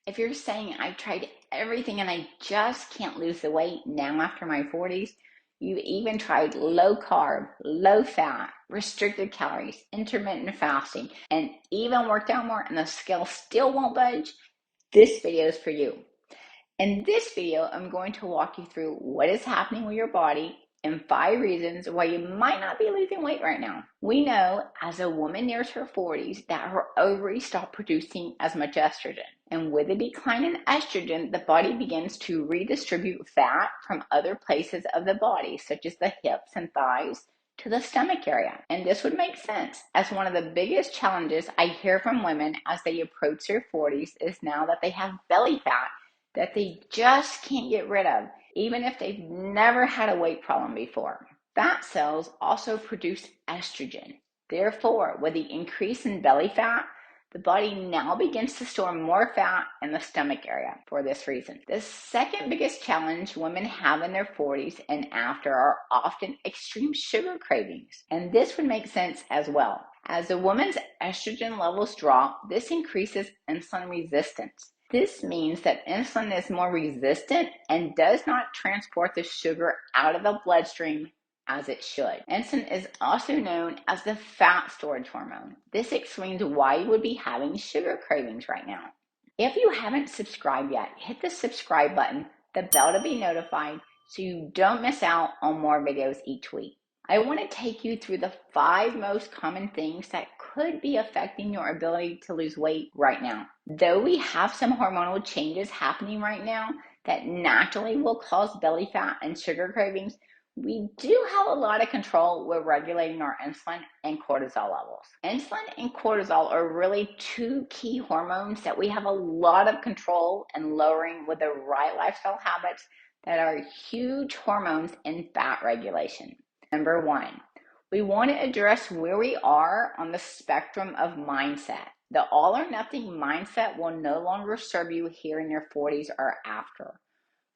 If you're saying, I've tried everything and I just can't lose the weight now after my 40s, you've even tried low carb, low fat, restricted calories, intermittent fasting, and even worked out more and the scale still won't budge, this video is for you. In this video, I'm going to walk you through what is happening with your body and 5 reasons why you might not be losing weight right now. We know as a woman nears her 40s that her ovaries stop producing as much estrogen. And with a decline in estrogen, the body begins to redistribute fat from other places of the body, such as the hips and thighs, to the stomach area. And this would make sense, as one of the biggest challenges I hear from women as they approach their 40s is now that they have belly fat that they just can't get rid of, even if they've never had a weight problem before. Fat cells also produce estrogen. Therefore, with the increase in belly fat, the body now begins to store more fat in the stomach area for this reason. The second biggest challenge women have in their 40s and after are often extreme sugar cravings. And this would make sense as well. As a woman's estrogen levels drop, this increases insulin resistance. This means that insulin is more resistant and does not transport the sugar out of the bloodstream as it should. Insulin is also known as the fat storage hormone. This explains why you would be having sugar cravings right now. If you haven't subscribed yet, hit the subscribe button, the bell to be notified so you don't miss out on more videos each week. I want to take you through the 5 most common things that could be affecting your ability to lose weight right now. Though we have some hormonal changes happening right now that naturally will cause belly fat and sugar cravings, we do have a lot of control with regulating our insulin and cortisol levels. Insulin and cortisol are really 2 key hormones that we have a lot of control in lowering with the right lifestyle habits that are huge hormones in fat regulation. Number 1, we want to address where we are on the spectrum of mindset. The all or nothing mindset will no longer serve you here in your 40s or after.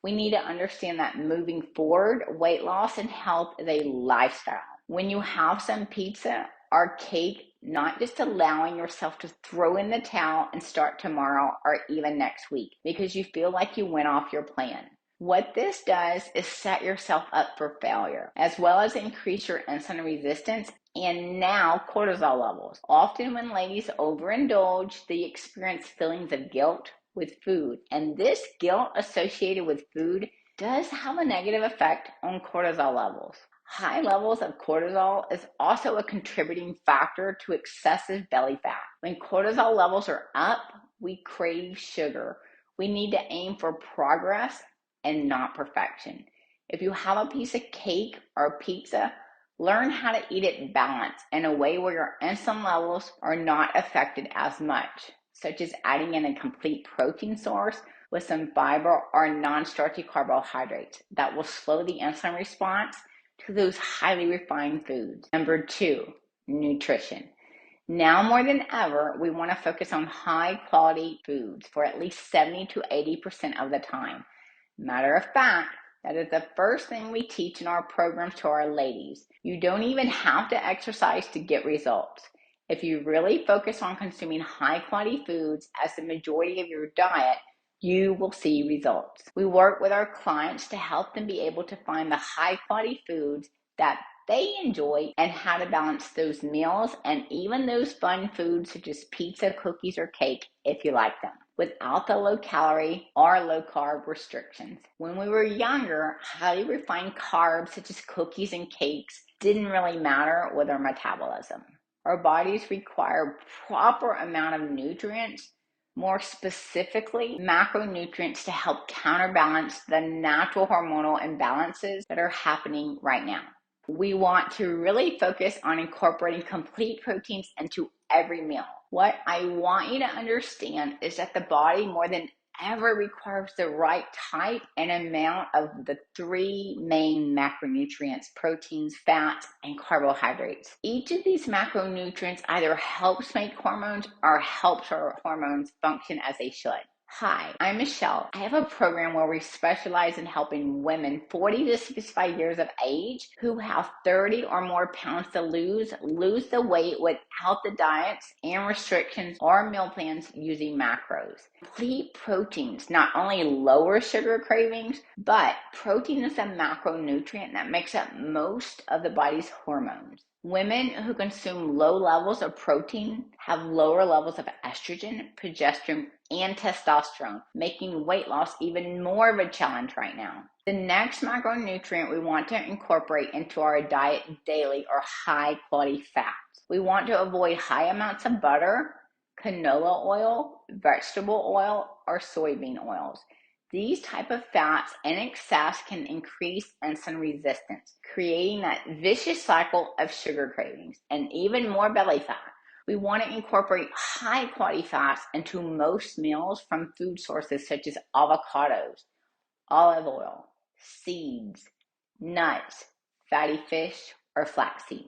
We need to understand that moving forward, weight loss and health is a lifestyle. When you have some pizza or cake, not just allowing yourself to throw in the towel and start tomorrow or even next week because you feel like you went off your plan. What this does is set yourself up for failure, as well as increase your insulin resistance and now cortisol levels. Often when ladies overindulge, they experience feelings of guilt with food, and this guilt associated with food does have a negative effect on cortisol levels. High levels of cortisol is also a contributing factor to excessive belly fat. When cortisol levels are up, we crave sugar. We need to aim for progress and not perfection. If you have a piece of cake or pizza, learn how to eat it balanced in a way where your insulin levels are not affected as much, such as adding in a complete protein source with some fiber or non-starchy carbohydrates that will slow the insulin response to those highly refined foods. Number 2, nutrition. Now more than ever, we want to focus on high quality foods for at least 70 to 80% of the time. Matter of fact, that is the first thing we teach in our programs to our ladies. You don't even have to exercise to get results. If you really focus on consuming high quality foods as the majority of your diet, you will see results. We work with our clients to help them be able to find the high quality foods that they enjoy and how to balance those meals and even those fun foods such as pizza, cookies, or cake if you like them, without the low calorie or low carb restrictions. When we were younger, highly refined carbs such as cookies and cakes didn't really matter with our metabolism. Our bodies require proper amount of nutrients, more specifically macronutrients, to help counterbalance the natural hormonal imbalances that are happening right now. We want to really focus on incorporating complete proteins into every meal. What I want you to understand is that the body more than ever requires the right type and amount of the 3 main macronutrients: proteins, fats, and carbohydrates. Each of these macronutrients either helps make hormones or helps our hormones function as they should. Hi, I'm Michelle. I have a program where we specialize in helping women 40 to 65 years of age who have 30 or more pounds to lose the weight without healthy diets and restrictions or meal plans using macros. Complete proteins not only lower sugar cravings, but protein is a macronutrient that makes up most of the body's hormones. Women who consume low levels of protein have lower levels of estrogen, progesterone, and testosterone, making weight loss even more of a challenge right now. The next macronutrient we want to incorporate into our diet daily are high quality fats. We want to avoid high amounts of butter, canola oil, vegetable oil, or soybean oils. These type of fats in excess can increase insulin resistance, creating that vicious cycle of sugar cravings and even more belly fat. We want to incorporate high quality fats into most meals from food sources such as avocados, olive oil, seeds, nuts, fatty fish, or flaxseed.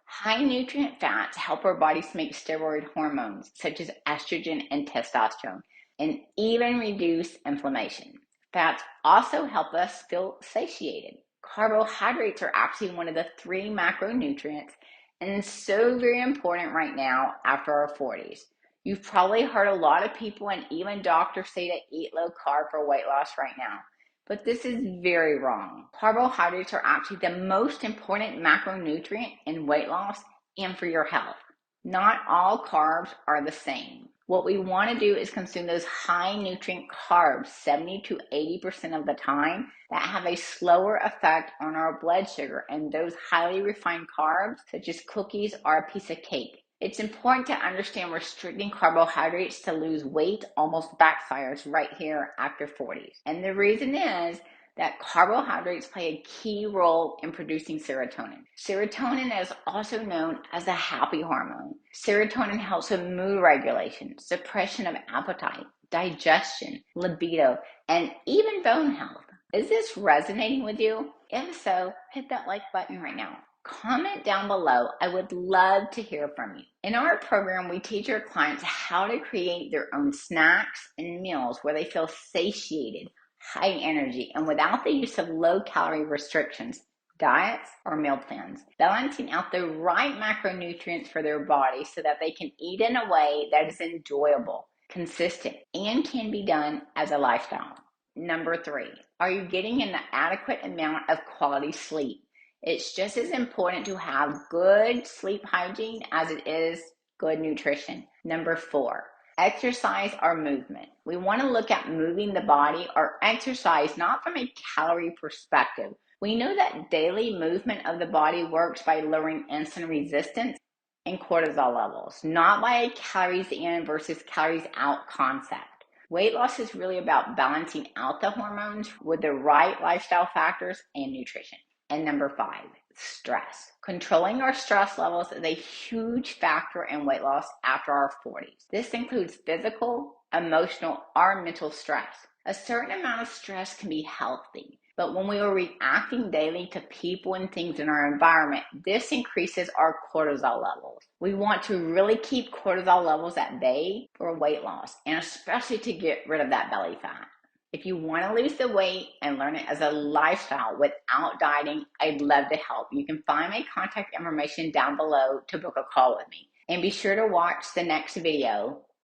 High nutrient fats help our bodies make steroid hormones such as estrogen and testosterone, and even reduce inflammation. Fats also help us feel satiated. Carbohydrates are actually one of the 3 macronutrients and so very important right now after our 40s. You've probably heard a lot of people and even doctors say to eat low carb for weight loss right now. But this is very wrong. Carbohydrates are actually the most important macronutrient in weight loss and for your health. Not all carbs are the same. What we want to do is consume those high nutrient carbs 70 to 80% of the time that have a slower effect on our blood sugar, and those highly refined carbs such as cookies are a piece of cake. It's important to understand restricting carbohydrates to lose weight almost backfires right here after 40s. And the reason is that carbohydrates play a key role in producing serotonin. Serotonin is also known as the happy hormone. Serotonin helps with mood regulation, suppression of appetite, digestion, libido, and even bone health. Is this resonating with you? If so, hit that like button right now. Comment down below. I would love to hear from you. In our program, we teach our clients how to create their own snacks and meals where they feel satiated, high energy, and without the use of low-calorie restrictions, diets, or meal plans, balancing out the right macronutrients for their body so that they can eat in a way that is enjoyable, consistent, and can be done as a lifestyle. Number 3, are you getting an adequate amount of quality sleep? It's just as important to have good sleep hygiene as it is good nutrition. Number 4, exercise or movement. We want to look at moving the body or exercise not from a calorie perspective. We know that daily movement of the body works by lowering insulin resistance and cortisol levels, not by a calories in versus calories out concept. Weight loss is really about balancing out the hormones with the right lifestyle factors and nutrition. And number 5, stress. Controlling our stress levels is a huge factor in weight loss after our 40s. This includes physical, emotional, or mental stress. A certain amount of stress can be healthy, but when we are reacting daily to people and things in our environment, this increases our cortisol levels. We want to really keep cortisol levels at bay for weight loss, and especially to get rid of that belly fat. If you want to lose the weight and learn it as a lifestyle without dieting, I'd love to help. You can find my contact information down below to book a call with me. And be sure to watch the next video